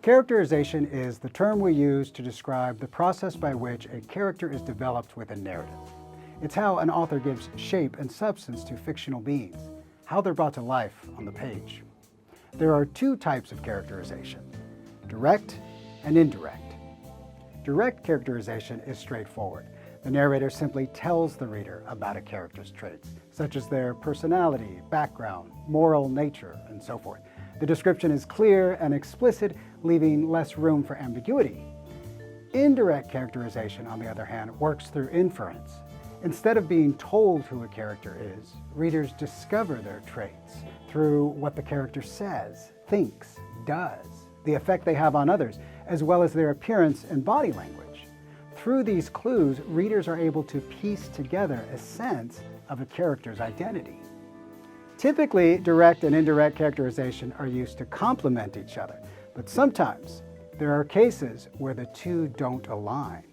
Characterization is the term we use to describe the process by which a character is developed within narrative. It's how an author gives shape and substance to fictional beings, how they're brought to life on the page. There are two types of characterization, direct and indirect. Direct characterization is straightforward. The narrator simply tells the reader about a character's traits, such as their personality, background, moral nature, and so forth. The description is clear and explicit, leaving less room for ambiguity. Indirect characterization, on the other hand, works through inference. Instead of being told who a character is, readers discover their traits through what the character says, thinks, does, the effect they have on others, as well as their appearance and body language. Through these clues, readers are able to piece together a sense of a character's identity. Typically, direct and indirect characterization are used to complement each other, but sometimes there are cases where the two don't align,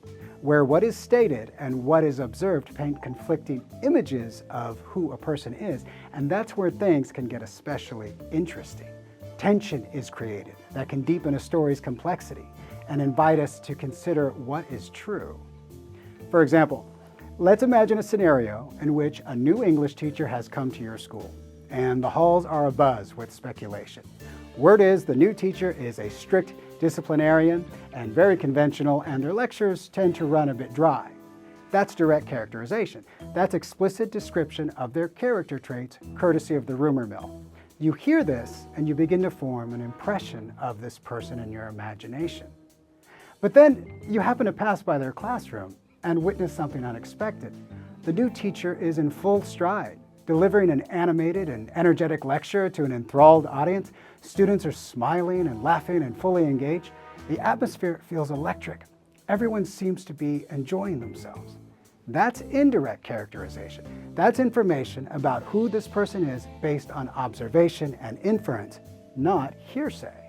where what is stated and what is observed paint conflicting images of who a person is, and that's where things can get especially interesting. Tension is created that can deepen a story's complexity and invite us to consider what is true. For example, let's imagine a scenario in which a new English teacher has come to your school, and the halls are abuzz with speculation. Word is the new teacher is a strict disciplinarian and very conventional, and their lectures tend to run a bit dry. That's direct characterization. That's explicit description of their character traits, courtesy of the rumor mill. You hear this and you begin to form an impression of this person in your imagination. But then you happen to pass by their classroom and witness something unexpected. The new teacher is in full stride, delivering an animated and energetic lecture to an enthralled audience. Students are smiling and laughing and fully engaged. The atmosphere feels electric. Everyone seems to be enjoying themselves. That's indirect characterization. That's information about who this person is based on observation and inference, not hearsay.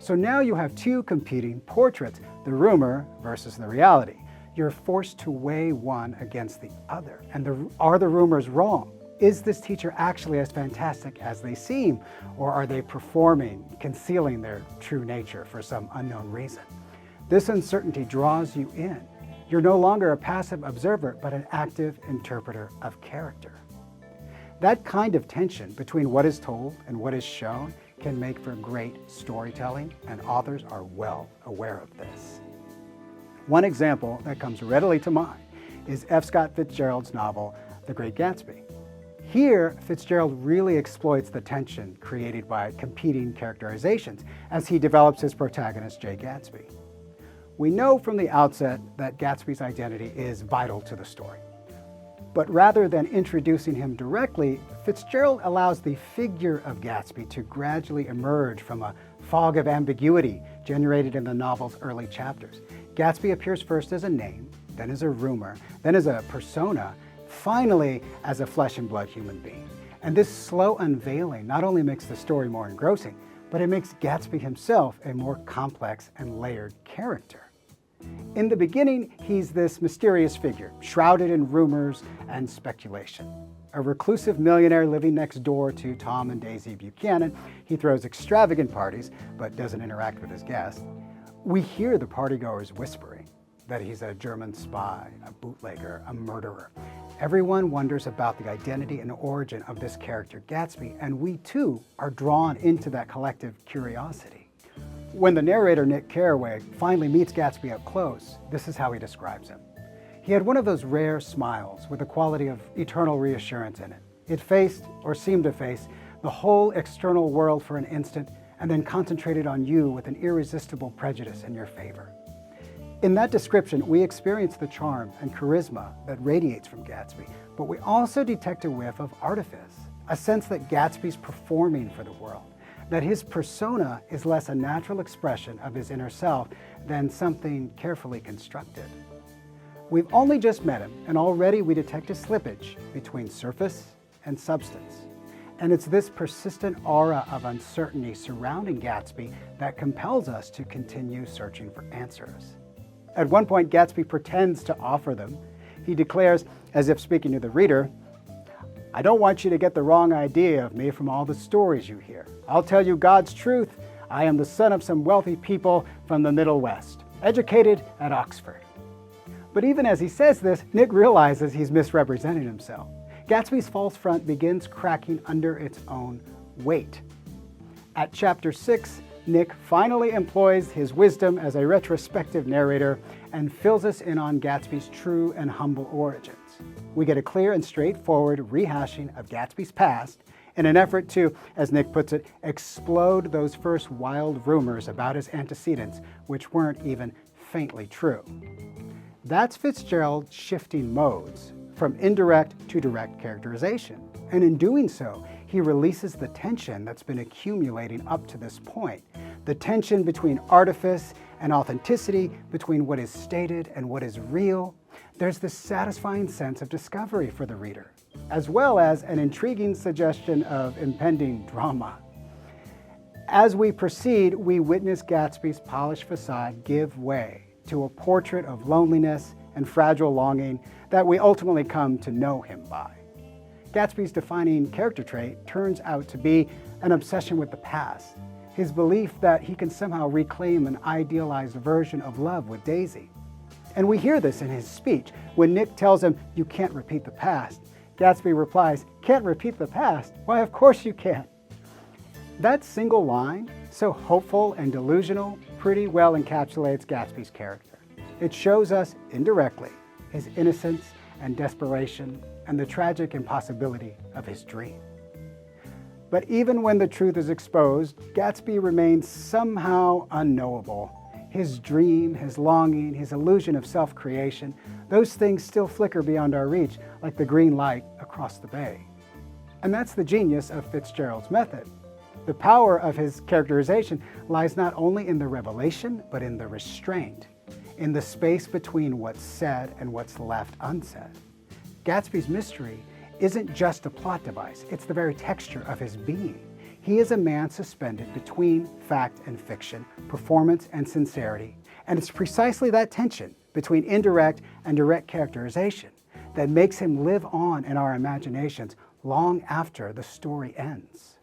So now you have two competing portraits, the rumor versus the reality. You're forced to weigh one against the other. And are the rumors wrong? Is this teacher actually as fantastic as they seem? Or are they performing, concealing their true nature for some unknown reason? This uncertainty draws you in. You're no longer a passive observer, but an active interpreter of character. That kind of tension between what is told and what is shown can make for great storytelling, and authors are well aware of this. One example that comes readily to mind is F. Scott Fitzgerald's novel, The Great Gatsby. Here, Fitzgerald really exploits the tension created by competing characterizations as he develops his protagonist, Jay Gatsby. We know from the outset that Gatsby's identity is vital to the story. But rather than introducing him directly, Fitzgerald allows the figure of Gatsby to gradually emerge from a fog of ambiguity generated in the novel's early chapters. Gatsby appears first as a name, then as a rumor, then as a persona, finally as a flesh and blood human being. And this slow unveiling not only makes the story more engrossing, but it makes Gatsby himself a more complex and layered character. In the beginning, he's this mysterious figure, shrouded in rumors and speculation. A reclusive millionaire living next door to Tom and Daisy Buchanan, he throws extravagant parties, but doesn't interact with his guests. We hear the partygoers whispering that he's a German spy, a bootlegger, a murderer. Everyone wonders about the identity and origin of this character, Gatsby, and we too are drawn into that collective curiosity. When the narrator, Nick Carraway, finally meets Gatsby up close, this is how he describes him. He had one of those rare smiles with a quality of eternal reassurance in it. It faced, or seemed to face, the whole external world for an instant and then concentrated on you with an irresistible prejudice in your favor. In that description, we experience the charm and charisma that radiates from Gatsby, but we also detect a whiff of artifice, a sense that Gatsby's performing for the world, that his persona is less a natural expression of his inner self than something carefully constructed. We've only just met him, and already we detect a slippage between surface and substance. And it's this persistent aura of uncertainty surrounding Gatsby that compels us to continue searching for answers. At one point, Gatsby pretends to offer them. He declares, as if speaking to the reader, "I don't want you to get the wrong idea of me from all the stories you hear. I'll tell you God's truth. I am the son of some wealthy people from the Middle West, educated at Oxford. But even as he says this, Nick realizes he's misrepresenting himself. Gatsby's false front begins cracking under its own weight. At chapter 6, Nick finally employs his wisdom as a retrospective narrator and fills us in on Gatsby's true and humble origins. We get a clear and straightforward rehashing of Gatsby's past in an effort to, as Nick puts it, explode those first wild rumors about his antecedents, which weren't even faintly true. That's Fitzgerald shifting modes from indirect to direct characterization. And in doing so, he releases the tension that's been accumulating up to this point. The tension between artifice and authenticity, between what is stated and what is real. There's this satisfying sense of discovery for the reader, as well as an intriguing suggestion of impending drama. As we proceed, we witness Gatsby's polished facade give way to a portrait of loneliness and fragile longing that we ultimately come to know him by. Gatsby's defining character trait turns out to be an obsession with the past, his belief that he can somehow reclaim an idealized version of love with Daisy. And we hear this in his speech. When Nick tells him, "You can't repeat the past," Gatsby replies, "Can't repeat the past? Why, of course you can." That single line, so hopeful and delusional, pretty well encapsulates Gatsby's character. It shows us, indirectly, his innocence and desperation and the tragic impossibility of his dream. But even when the truth is exposed, Gatsby remains somehow unknowable. His dream, his longing, his illusion of self-creation, those things still flicker beyond our reach like the green light across the bay. And that's the genius of Fitzgerald's method. The power of his characterization lies not only in the revelation, but in the restraint, in the space between what's said and what's left unsaid. Gatsby's mystery isn't just a plot device, it's the very texture of his being. He is a man suspended between fact and fiction, performance and sincerity, and it's precisely that tension between indirect and direct characterization that makes him live on in our imaginations long after the story ends.